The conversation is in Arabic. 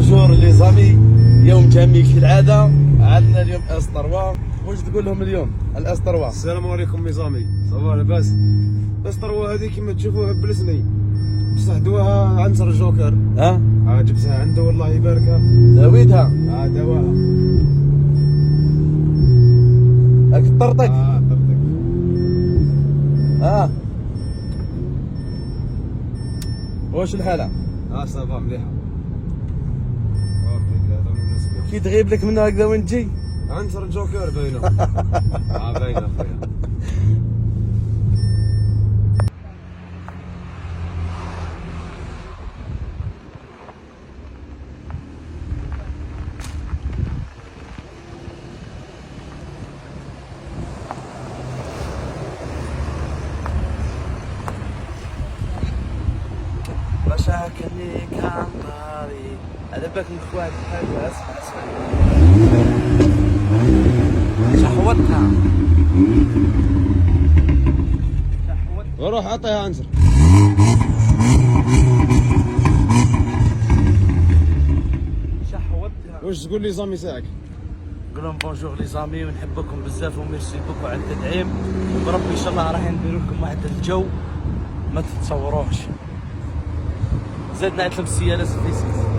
بونجور لي زامي، يوم جميل كالعادة. عندنا اليوم اس 3. واش تقول لهم اليوم الاس 3؟ السلام عليكم نظامي، صباح لاباس. اس 3 هذه كما تشوفوها بلسني، بصح دواها عنصر الجوكر. جبتها عنده والله يباركها. داويتها دواها. راك طرطق. طرطق. واش الحالة؟ صافا مليحة. كي تغيب لك منها هكذا وين تجي؟ عنصر الجوكر باينة. باينة خويا. مشاكلي كان طاري. هذا باك من خوات هكذا. اسمع شحوتها. وروح عطيها عنصر. شحوتها. واش تقول لي زامي ساعك؟ نقول لهم بونجور لي زامي ونحبكم بزاف وميرسي بوكو على التدعيم، وبربي ان شاء الله راح نديروا لكم واحد الجو ما تتصوروهش. زدنا عندكم السيالة في الفيسبوك.